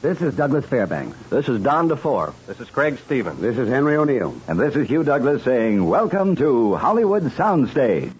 This is Douglas Fairbanks. This is Don DeFore. This is Craig Stevens. This is Henry O'Neill. And this is Hugh Douglas saying, welcome to Hollywood Soundstage.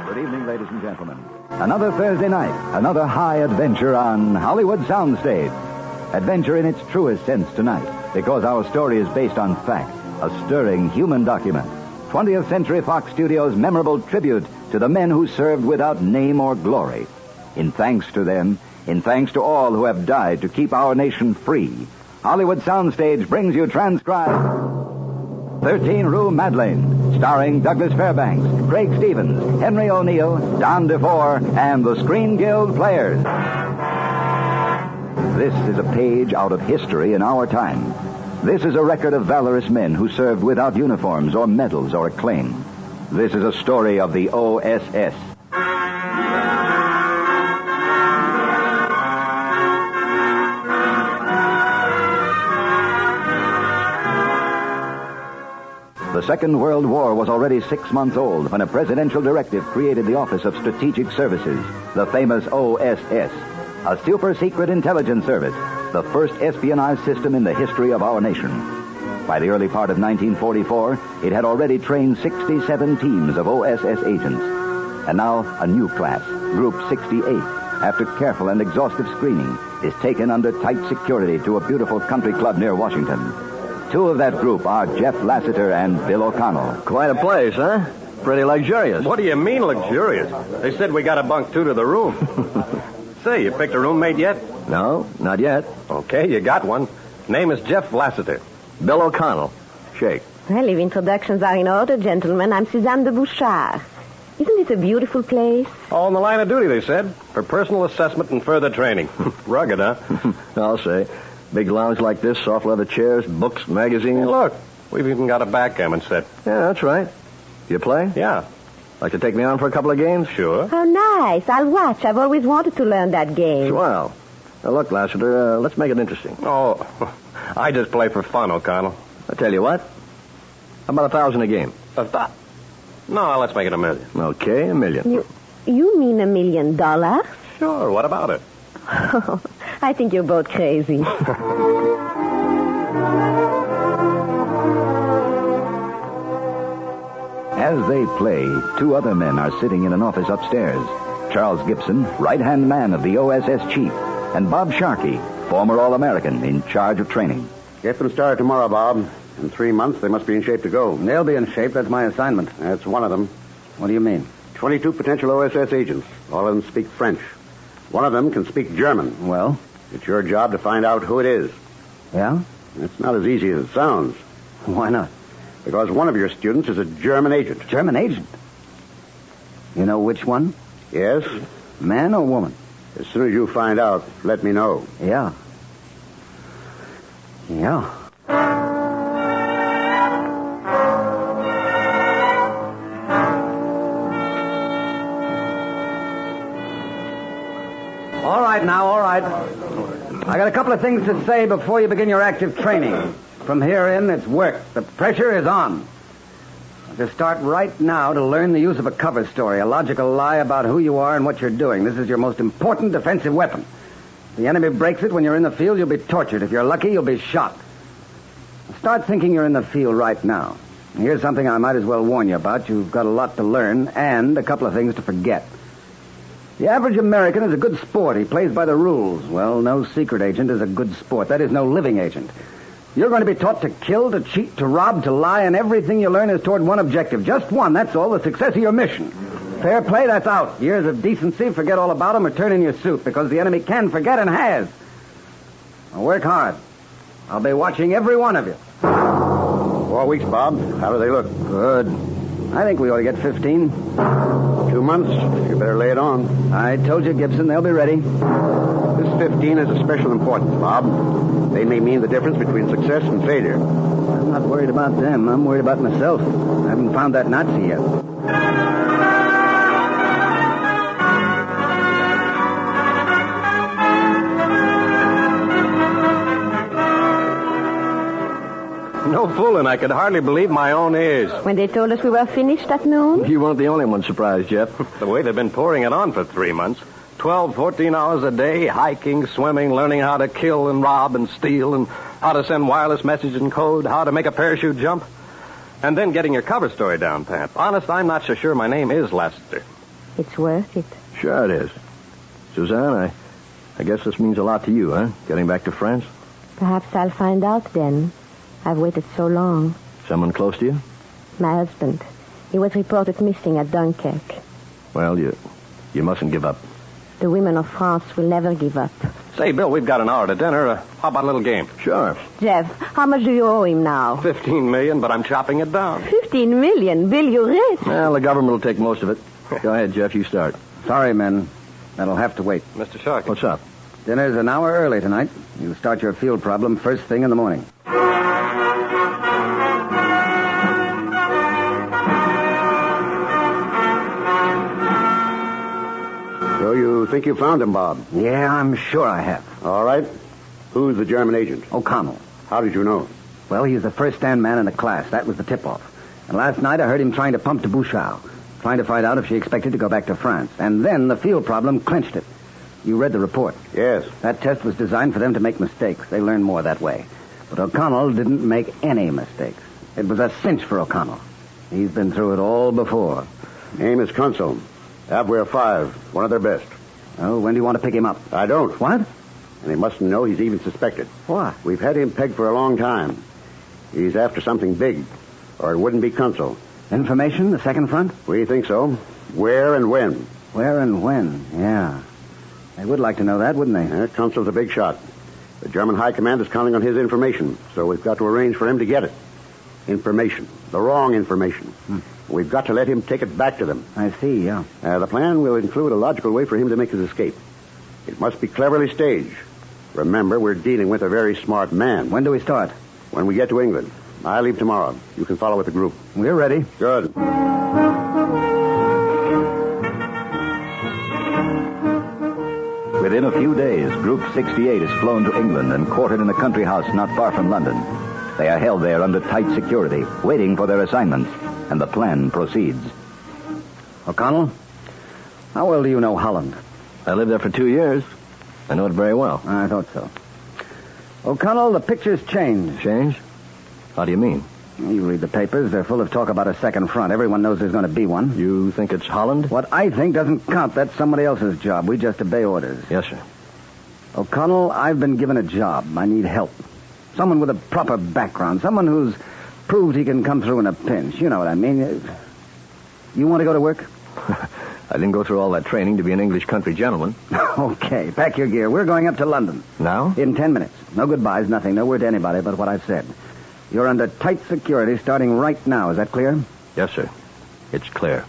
Good evening, ladies and gentlemen. Another Thursday night, another high adventure on Hollywood Soundstage. Adventure in its truest sense tonight, because our story is based on fact, a stirring human document. 20th Century Fox Studios' memorable tribute to the men who served without name or glory. In thanks to them, in thanks to all who have died to keep our nation free, Hollywood Soundstage brings you transcribed 13 Rue Madeleine, starring Douglas Fairbanks, Craig Stevens, Henry O'Neill, Don DeFore, and the Screen Guild Players. This is a page out of history in our time. This is a record of valorous men who served without uniforms or medals or acclaim. This is a story of the OSS. The Second World War was already 6 months old when a presidential directive created the Office of Strategic Services, the famous OSS. A super-secret intelligence service, the first espionage system in the history of our nation. By the early part of 1944, it had already trained 67 teams of OSS agents. And now, a new class, Group 68, after careful and exhaustive screening, is taken under tight security to a beautiful country club near Washington. Two of that group are Jeff Lassiter and Bill O'Connell. Quite a place, huh? Pretty luxurious. What do you mean luxurious? They said we got a bunk 2 to the room. Say, you picked a roommate yet? No, not yet. Okay, you got one. Name is Jeff Lassiter. Bill O'Connell. Shake. Well, if introductions are in order, gentlemen, I'm Suzanne de Bouchard. Isn't this a beautiful place? All in the line of duty, they said. For personal assessment and further training. Rugged, huh? I'll say. Big lounge like this, soft leather chairs, books, magazines. Hey, look, we've even got a backgammon set. Yeah, that's right. You play? Yeah. Like to take me on for a couple of games? Sure. How nice. I'll watch. I've always wanted to learn that game. Swell. Now, look, Lassiter, let's make it interesting. Oh, I just play for fun, O'Connell. I tell you what. How about $1,000 a game? No, let's make it $1 million. Okay, $1 million. You mean $1 million? Sure, what about it? I think you're both crazy. As they play, 2 other men are sitting in an office upstairs. Charles Gibson, right-hand man of the OSS chief, and Bob Sharkey, former All-American in charge of training. Get them started tomorrow, Bob. In 3 months, they must be in shape to go. They'll be in shape. That's my assignment. That's one of them. What do you mean? 22 potential OSS agents. All of them speak French. One of them can speak German. Well? It's your job to find out who it is. Yeah? It's not as easy as it sounds. Why not? Because one of your students is a German agent. German agent? You know which one? Yes? Man or woman? As soon as you find out, let me know. Yeah. Yeah. All right. I got a couple of things to say before you begin your active training. From here in, it's work. The pressure is on. To start right now to learn the use of a cover story, a logical lie about who you are and what you're doing. This is your most important defensive weapon. If the enemy breaks it when you're in the field, you'll be tortured. If you're lucky, you'll be shot. Start thinking you're in the field right now. Here's something I might as well warn you about. You've got a lot to learn and a couple of things to forget. The average American is a good sport. He plays by the rules. Well, no secret agent is a good sport. That is, no living agent. You're going to be taught to kill, to cheat, to rob, to lie, and everything you learn is toward one objective. Just one, that's all, the success of your mission. Fair play, that's out. Years of decency, forget all about them or turn in your suit, because the enemy can forget and has. Now work hard. I'll be watching every one of you. 4 weeks, Bob. How do they look? Good. I think we ought to get 15. 2 months. You better lay it on. I told you, Gibson, they'll be ready. This 15 is of special importance, Bob. They may mean the difference between success and failure. I'm not worried about them. I'm worried about myself. I haven't found that Nazi yet. so fooling, I could hardly believe my own ears. When they told us we were finished at noon? You weren't the only one surprised, Jeff. The way they've been pouring it on for 3 months. 12, 14 hours a day, hiking, swimming, learning how to kill and rob and steal, and how to send wireless messages in code, how to make a parachute jump. And then getting your cover story down, Pat. Honest, I'm not so sure my name is Lassiter. It's worth it. Sure it is. Suzanne, I guess this means a lot to you, huh? Getting back to France? Perhaps I'll find out then. I've waited so long. Someone close to you? My husband. He was reported missing at Dunkirk. Well, you mustn't give up. The women of France will never give up. Say, Bill, we've got an hour to dinner. How about a little game? Sure. Jeff, how much do you owe him now? 15 million, but I'm chopping it down. 15 million? Bill, you're rich. Well, the government will take most of it. Go ahead, Jeff, you start. Sorry, men. That'll have to wait. Mr. Sharkey. What's up? Dinner's an hour early tonight. You start your field problem first thing in the morning. So you think you found him, Bob? Yeah, I'm sure I have. All right. Who's the German agent? O'Connell. How did you know? Well, he's the first stand man in the class. That was the tip-off. And last night I heard him trying to pump to Bouchard, trying to find out if she expected to go back to France. And then the field problem clinched it. You read the report. Yes. That test was designed for them to make mistakes. They learn more that way. But O'Connell didn't make any mistakes. It was a cinch for O'Connell. He's been through it all before. Name is Kunzel. Abwehr 5. One of their best. Oh, when do you want to pick him up? I don't. What? And he mustn't know he's even suspected. What? We've had him pegged for a long time. He's after something big, or it wouldn't be Kunzel. Information, the second front? We think so. Where and when? Where and when, yeah. They would like to know that, wouldn't they? Kunzel's a big shot. The German High Command is counting on his information, so we've got to arrange for him to get it. Information. The wrong information. We've got to let him take it back to them. I see, yeah. The plan will include a logical way for him to make his escape. It must be cleverly staged. Remember, we're dealing with a very smart man. When do we start? When we get to England. I leave tomorrow. You can follow with the group. We're ready. Good. Within a few days, Group 68 is flown to England and quartered in a country house not far from London. They are held there under tight security, waiting for their assignments, and the plan proceeds. O'Connell, how well do you know Holland? I lived there for 2 years. I know it very well. I thought so. O'Connell, the picture's changed. Change? How do you mean? You read the papers. They're full of talk about a second front. Everyone knows there's going to be one. You think it's Holland? What I think doesn't count. That's somebody else's job. We just obey orders. Yes, sir. O'Connell, I've been given a job. I need help. Someone with a proper background. Someone who's proved he can come through in a pinch. You know what I mean. You want to go to work? I didn't go through all that training to be an English country gentleman. Okay, pack your gear. We're going up to London. Now? In 10 minutes. No goodbyes, nothing. No word to anybody but what I've said. You're under tight security starting right now. Is that clear? Yes, sir. It's clear.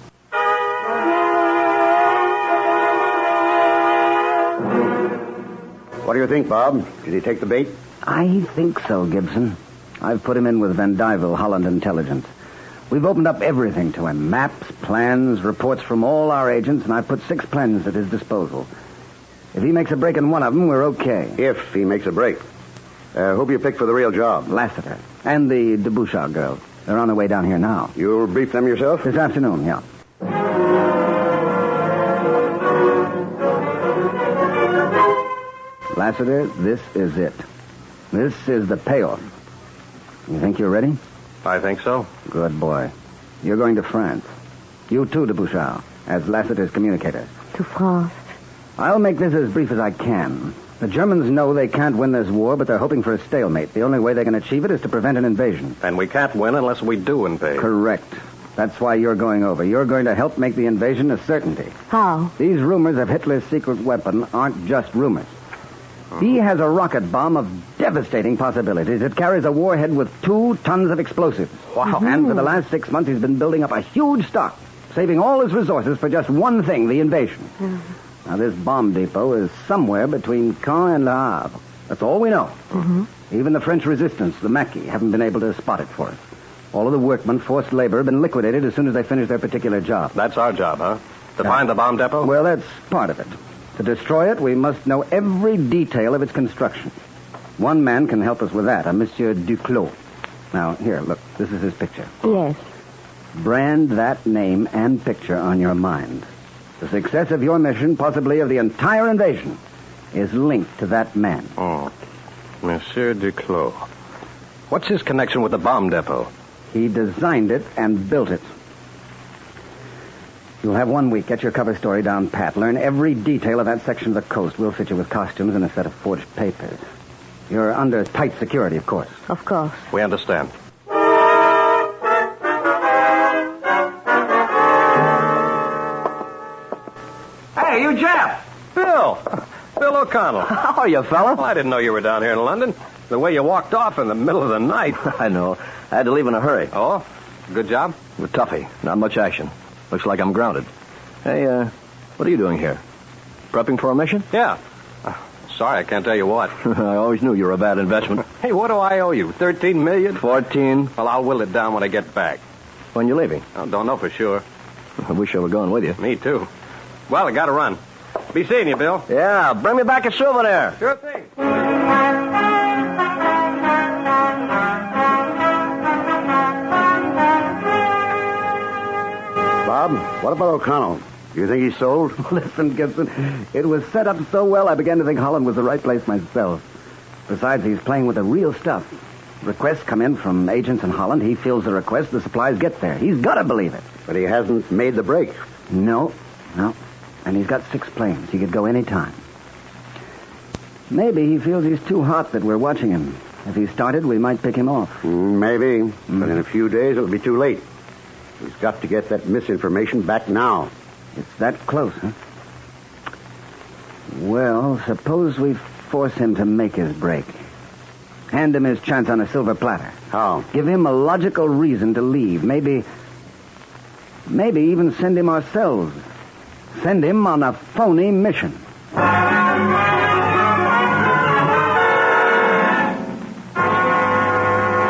What do you think, Bob? Did he take the bait? I think so, Gibson. I've put him in with Van Dyvel, Holland Intelligence. We've opened up everything to him. Maps, plans, reports from all our agents, and I've put 6 plans at his disposal. If he makes a break in one of them, we're okay. If he makes a break. Who'll you pick for the real job? Lassiter. And the de Bouchard girl. They're on their way down here now. You'll brief them yourself? This afternoon, yeah. Lassiter, this is it. This is the payoff. You think you're ready? I think so. Good boy. You're going to France. You too, de Bouchard, as Lassiter's communicator. To France. I'll make this as brief as I can. The Germans know they can't win this war, but they're hoping for a stalemate. The only way they can achieve it is to prevent an invasion. And we can't win unless we do invade. Correct. That's why you're going over. You're going to help make the invasion a certainty. How? These rumors of Hitler's secret weapon aren't just rumors. He has a rocket bomb of devastating possibilities. It carries a warhead with 2 tons of explosives. Wow. And for the last 6 months, he's been building up a huge stock, saving all his resources for just one thing, the invasion. Now, this bomb depot is somewhere between Caen and Le Havre. That's all we know. Even the French resistance, the Maquis, haven't been able to spot it for us. All of the workmen, forced labor, have been liquidated as soon as they finish their particular job. That's our job, huh? To find the bomb depot? Well, that's part of it. To destroy it, we must know every detail of its construction. One man can help us with that, a Monsieur Duclos. Now, here, look. This is his picture. Yes. Brand that name and picture on your mind. The success of your mission, possibly of the entire invasion, is linked to that man. Oh, Monsieur Duclos. What's his connection with the bomb depot? He designed it and built it. You'll have 1 week. Get your cover story down pat. Learn every detail of that section of the coast. We'll fit you with costumes and a set of forged papers. You're under tight security, of course. Of course. We understand. Hey, you Jeff! Bill! Bill O'Connell. How are you, fella? Well, I didn't know you were down here in London. The way you walked off in the middle of the night. I know. I had to leave in a hurry. Oh? Good job? With Tuffy. Not much action. Looks like I'm grounded. Hey, what are you doing here? Prepping for a mission? Yeah. Sorry, I can't tell you what. I always knew you were a bad investment. Hey, what do I owe you? 13 million? 14. Well, I'll will it down when I get back. When you leaving? I don't know for sure. I wish I were going with you. Me, too. Well, I gotta run. Be seeing you, Bill. Yeah, bring me back a souvenir. Sure thing. Bob, what about O'Connell? Do you think he's sold? Listen, Gibson, it was set up so well I began to think Holland was the right place myself. Besides, he's playing with the real stuff. Requests come in from agents in Holland. He fills the request. The supplies get there. He's got to believe it. But he hasn't made the break. No. And he's got 6 planes. He could go any time. Maybe he feels he's too hot that we're watching him. If he started, we might pick him off. Maybe. But in a few days, it'll be too late. He's got to get that misinformation back now. It's that close, huh? Well, suppose we force him to make his break. Hand him his chance on a silver platter. How? Give him a logical reason to leave. Maybe even send him ourselves. Send him on a phony mission.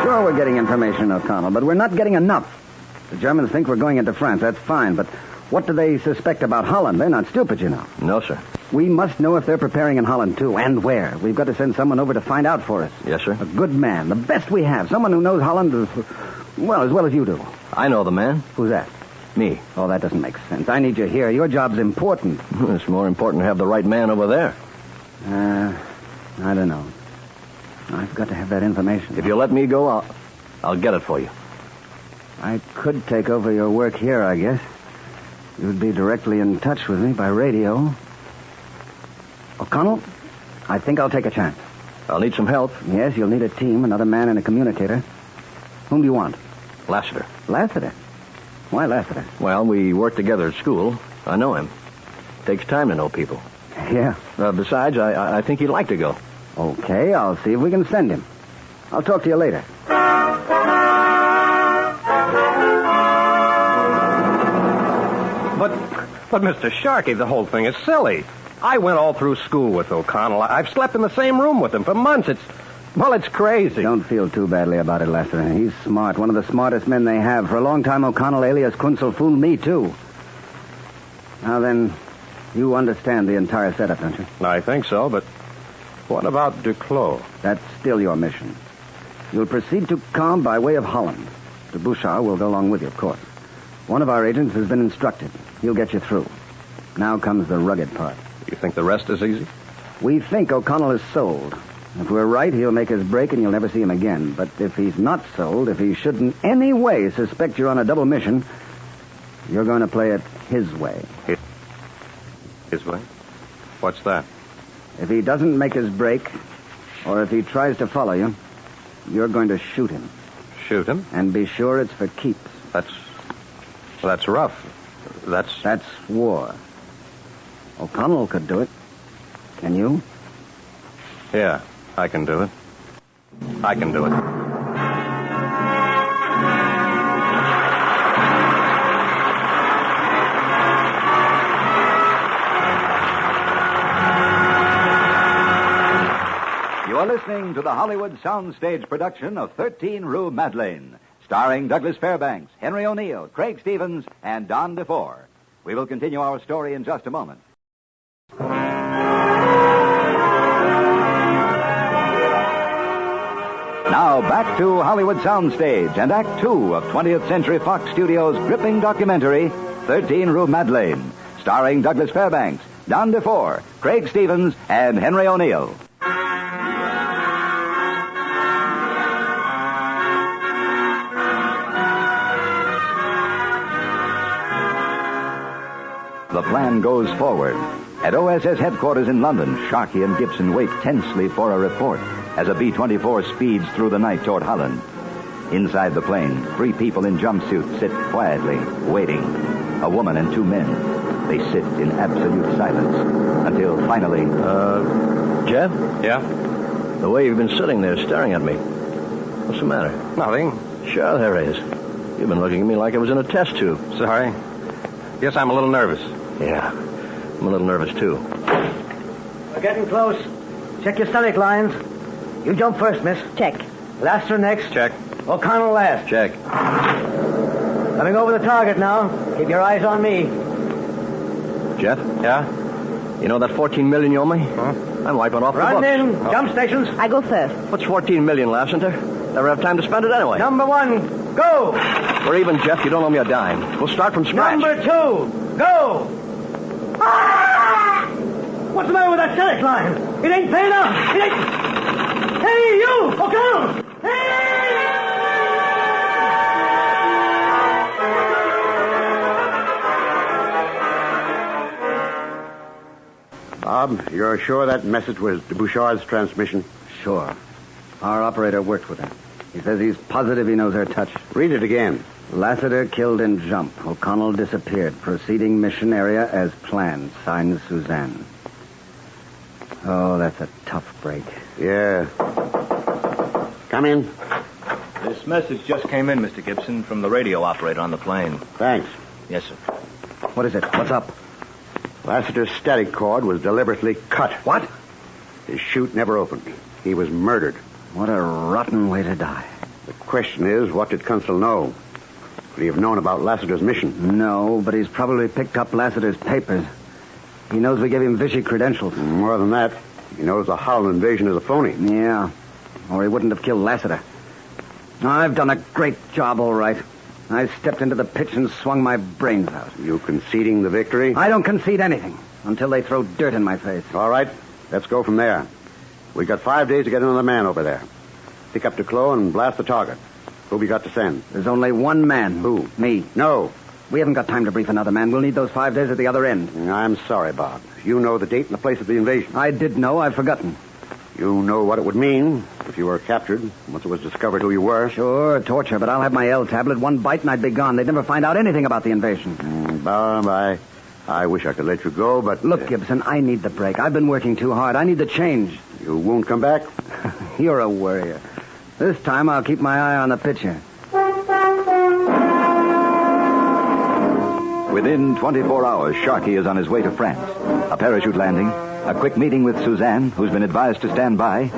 Sure, we're getting information, O'Connell, but we're not getting enough. The Germans think we're going into France. That's fine, but what do they suspect about Holland? They're not stupid, you know. No, sir. We must know if they're preparing in Holland, too, and where. We've got to send someone over to find out for us. Yes, sir. A good man, the best we have. Someone who knows Holland as well as you do. I know the man. Who's that? Me. Oh, that doesn't make sense. I need you here. Your job's important. It's more important to have the right man over there. I don't know. I've got to have that information. If you let me go, I'll get it for you. I could take over your work here, I guess. You'd be directly in touch with me by radio. O'Connell, I think I'll take a chance. I'll need some help. Yes, you'll need a team, another man and a communicator. Whom do you want? Lassiter. Lassiter? Why Lassiter? Well, we worked together at school. I know him. Takes time to know people. Yeah. Besides, I think he'd like to go. Okay, I'll see if we can send him. I'll talk to you later. But Mr. Sharkey, the whole thing is silly. I went all through school with O'Connell. I've slept in the same room with him for months. It's crazy. Don't feel too badly about it, Lassiter. He's smart, one of the smartest men they have. For a long time, O'Connell alias Kunzel fooled me, too. Now then, you understand the entire setup, don't you? I think so, but what about Duclos? That's still your mission. You'll proceed to Caen by way of Holland. De Bouchard will go along with you, of course. One of our agents has been instructed. He'll get you through. Now comes the rugged part. You think the rest is easy? We think O'Connell is sold. If we're right, he'll make his break and you'll never see him again. But if he's not sold, if he should in any way suspect you're on a double mission, you're going to play it his way. His way? What's that? If he doesn't make his break, or if he tries to follow you, you're going to shoot him. Shoot him? And be sure it's for keeps. That's rough. That's war. O'Connell could do it. Can you? Yeah, I can do it. I can do it. You are listening to the Hollywood Soundstage production of 13 Rue Madeleine, starring Douglas Fairbanks, Henry O'Neill, Craig Stevens, and Don DeFore. We will continue our story in just a moment. Now back to Hollywood Soundstage and Act 2 of 20th Century Fox Studios' gripping documentary, 13 Rue Madeleine, starring Douglas Fairbanks, Don DeFore, Craig Stevens, and Henry O'Neill. The plan goes forward. At OSS headquarters in London, Sharkey and Gibson wait tensely for a report as a B-24 speeds through the night toward Holland. Inside the plane, 3 people in jumpsuits sit quietly, waiting. A woman and 2 men. They sit in absolute silence until finally... Jeff? Yeah? The way you've been sitting there staring at me. What's the matter? Nothing. Sure there is. You've been looking at me like I was in a test tube. Sorry. Guess I'm a little nervous. Yeah, I'm a little nervous, too. We're getting close. Check your stomach lines. You jump first, miss. Check. Laster next. Check. O'Connell last. Check. Coming over the target now. Keep your eyes on me. Jeff? Yeah? You know that $14 million you owe me? Huh? I'm wiping off the Run books. in. Jump stations. I go first. What's $14 million, Lassiter? Never have time to spend it anyway. Number 1, go. We're even, Jeff. You don't owe me a dime. We'll start from scratch. Number 2, go. Ah! What's the matter with that stomach line? It ain't paying up. It ain't... Hey, you! O'Connell! Hey! Bob, you're sure that message was de Bouchard's transmission? Sure. Our operator worked with her. He says he's positive he knows her touch. Read it again. Lassiter killed in jump. O'Connell disappeared. Proceeding mission area as planned. Signed, Suzanne. Oh, that's a tough break. Yeah. Come in. This message just came in, Mr. Gibson, from the radio operator on the plane. Thanks. Yes, sir. What is it? What's up? Lassiter's static cord was deliberately cut. What? His chute never opened. He was murdered. What a rotten way to die. The question is, what did Kunstler know? Could he have known about Lassiter's mission? No, but he's probably picked up Lassiter's papers. He knows we gave him Vichy credentials. More than that, he knows the Holland invasion is a phony. Yeah, or he wouldn't have killed Lassiter. I've done a great job, all right. I stepped into the pitch and swung my brains out. You conceding the victory? I don't concede anything until they throw dirt in my face. All right, let's go from there. We got 5 days to get another man over there. Pick up Duclos and blast the target. Who we got to send? There's only one man. Who? Me. No. We haven't got time to brief another man. We'll need those 5 days at the other end. I'm sorry, Bob. You know the date and the place of the invasion. I did know. I've forgotten. You know what it would mean if you were captured, once it was discovered who you were. Sure, torture, but I'll have my L tablet. One bite and I'd be gone. They'd never find out anything about the invasion. Bob, I wish I could let you go, but... Look, Gibson, I need the break. I've been working too hard. I need the change. You won't come back? You're a worrier. This time I'll keep my eye on the pitcher. Within 24 hours, Sharkey is on his way to France. A parachute landing, a quick meeting with Suzanne, who's been advised to stand by,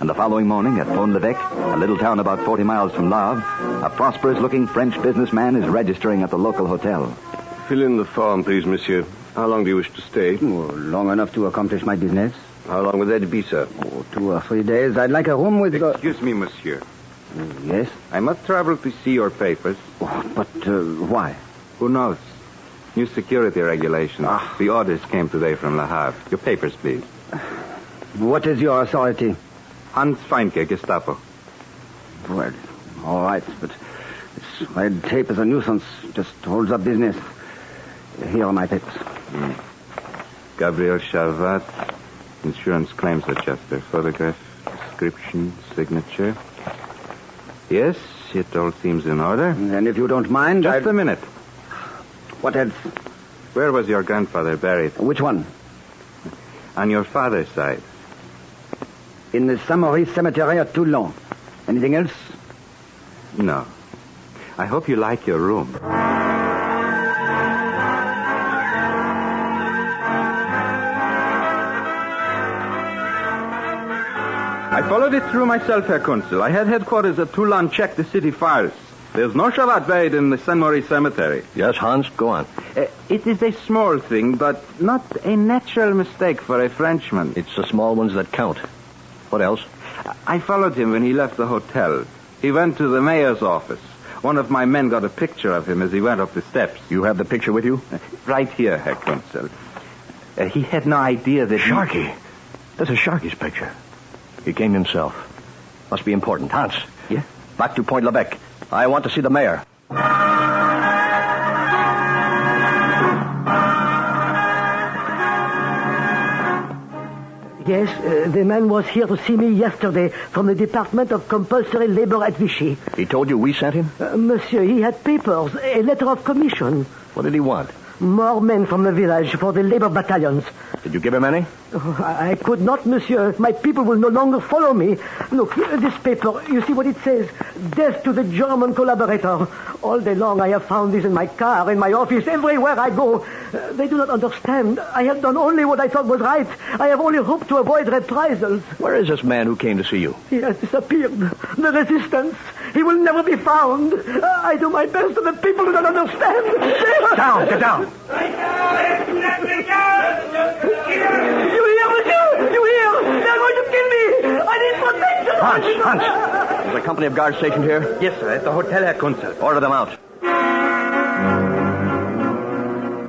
and the following morning at Pont-l'Evêque, a little town about 40 miles from Havre, a prosperous-looking French businessman is registering at the local hotel. Fill in the form, please, monsieur. How long do you wish to stay? Long enough to accomplish my business. How long will that be, sir? 2 or 3 days. I'd like a room with... Excuse me, monsieur. Yes? I must travel to see your papers. But why? Who knows? New security regulations. The orders came today from Le Havre. Your papers, please. What is your authority? Hans Feinke, Gestapo. Well, all right, but this red tape is a nuisance. Just holds up business. Here are my papers. Gabriel Charvat, insurance claims adjuster. Photograph, description, signature. Yes, it all seems in order. And if you don't mind... Just a minute. What else? Where was your grandfather buried? Which one? On your father's side. In the Saint-Maurice Cemetery at Toulon. Anything else? No. I hope you like your room. I followed it through myself, Herr Kunstler. I had headquarters at Toulon check the city files. There's no Charvat buried in the Saint-Maurice Cemetery. Yes, Hans, go on. It is a small thing, but not a natural mistake for a Frenchman. It's the small ones that count. What else? I followed him when he left the hotel. He went to the mayor's office. One of my men got a picture of him as he went up the steps. You have the picture with you? Right here, Herr Kunzel. He had no idea that... Sharky. This is Sharky's picture. He came himself. Must be important. Hans. Yeah? Back to Point Lebec. I want to see the mayor. Yes, the man was here to see me yesterday from the Department of Compulsory Labor at Vichy. He told you we sent him? Monsieur, he had papers, a letter of commission. What did he want? More men from the village for the labor battalions. Did you give him any? I could not, monsieur. My people will no longer follow me. Look, this paper, you see what it says? Death to the German collaborator. All day long I have found this in my car, in my office, everywhere I go. They do not understand. I have done only what I thought was right. I have only hoped to avoid reprisals. Where is this man who came to see you? He has disappeared. The resistance. He will never be found. I do my best, and the people do not understand. Down, get down. You hear, monsieur? You hear? They're going to kill me. I need protection. Hans. There's a company of guards stationed here? Yes, sir, at the hotel, Herr Kunzel. Order them out.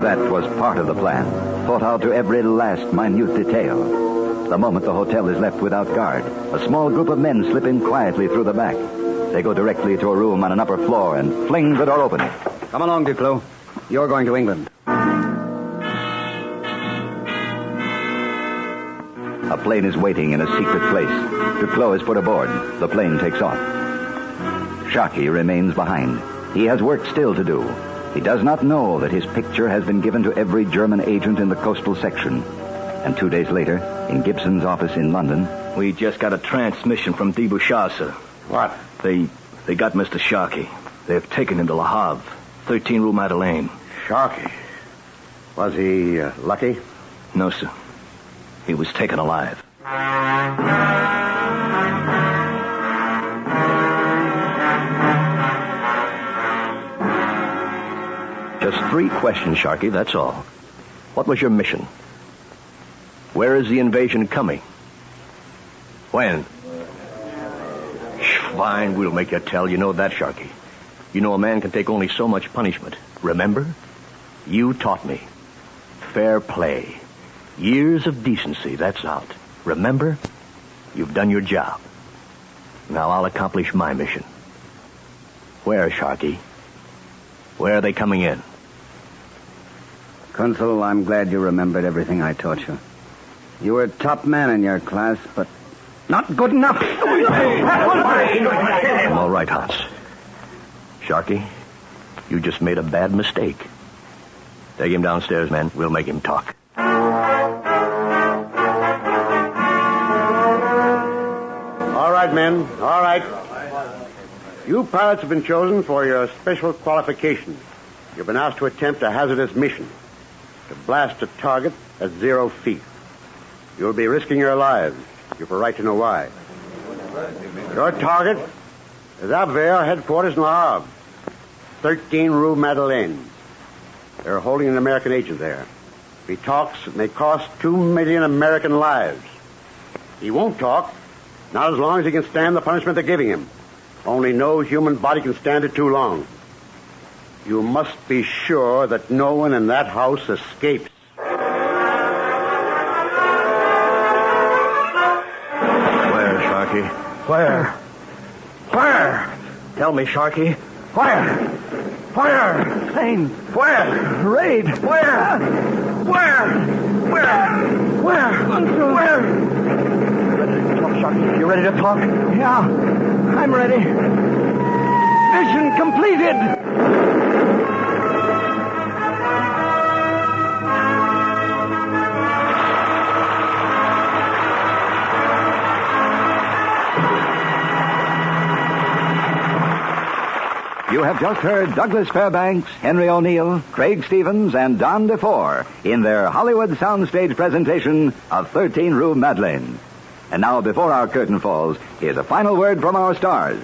That was part of the plan, thought out to every last minute detail. The moment the hotel is left without guard, a small group of men slip in quietly through the back. They go directly to a room on an upper floor and fling the door open. Come along, Duclos. You're going to England. A plane is waiting in a secret place. Duclos is put aboard. The plane takes off. Sharky remains behind. He has work still to do. He does not know that his picture has been given to every German agent in the coastal section. And 2 days later, in Gibson's office in London... We just got a transmission from de Bouchard, sir. What? They got Mr. Sharky. They've taken him to Le Havre, 13 Rue Madeleine. Sharky. Was he lucky? No, sir. He was taken alive. Just 3 questions, Sharky, that's all. What was your mission? Where is the invasion coming? When? Fine, we'll make you tell. You know that, Sharky. You know a man can take only so much punishment. Remember? You taught me. Fair play. Years of decency, that's out. Remember? You've done your job. Now I'll accomplish my mission. Where, Sharky? Where are they coming in? Kunzel, I'm glad you remembered everything I taught you. You were a top man in your class, but not good enough. I'm all right, Hans. Sharky, you just made a bad mistake. Take him downstairs, man. We'll make him talk. All right, men. All right. You pilots have been chosen for your special qualifications. You've been asked to attempt a hazardous mission. To blast a target at 0 feet. You'll be risking your lives. You've a right to know why. Your target is Abwehr headquarters in Le Havre, 13 Rue Madeleine. They're holding an American agent there. If he talks, it may cost 2 million American lives. He won't talk, not as long as he can stand the punishment they're giving him. Only no human body can stand it too long. You must be sure that no one in that house escapes. Where, Sharky? Where? Where? Tell me, Sharky. Where? Where? Plane. Where? Raid. Where? Where? Where? Where? Where? Talk, Sharky. You ready to talk? Yeah, I'm ready. Mission completed. You have just heard Douglas Fairbanks, Henry O'Neill, Craig Stevens, and Don DeFore in their Hollywood soundstage presentation of 13 Rue Madeleine. And now, before our curtain falls, here's a final word from our stars.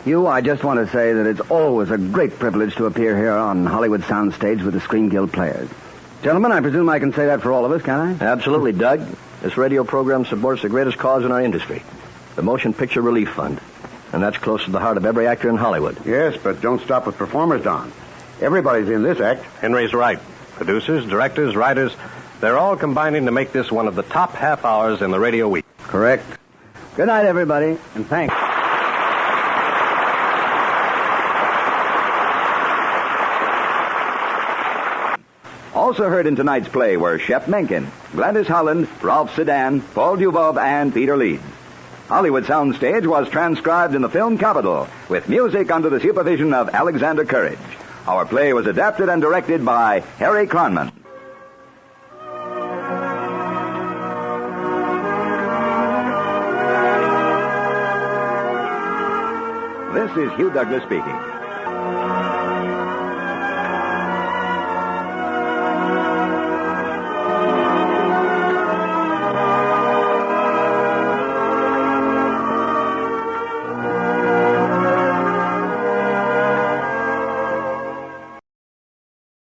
I just want to say that it's always a great privilege to appear here on Hollywood soundstage with the Screen Guild players. Gentlemen, I presume I can say that for all of us, can I? Absolutely, Doug. This radio program supports the greatest cause in our industry. The Motion Picture Relief Fund. And that's close to the heart of every actor in Hollywood. Yes, but don't stop with performers, Don. Everybody's in this act. Henry's right. Producers, directors, writers, they're all combining to make this one of the top half hours in the radio week. Correct. Good night, everybody, and thanks. Also heard in tonight's play were Shep Menken, Gladys Holland, Ralph Sedan, Paul Dubov, and Peter Leeds. Hollywood Soundstage was transcribed in the film capital with music under the supervision of Alexander Courage. Our play was adapted and directed by Harry Kronman. This is Hugh Douglas speaking.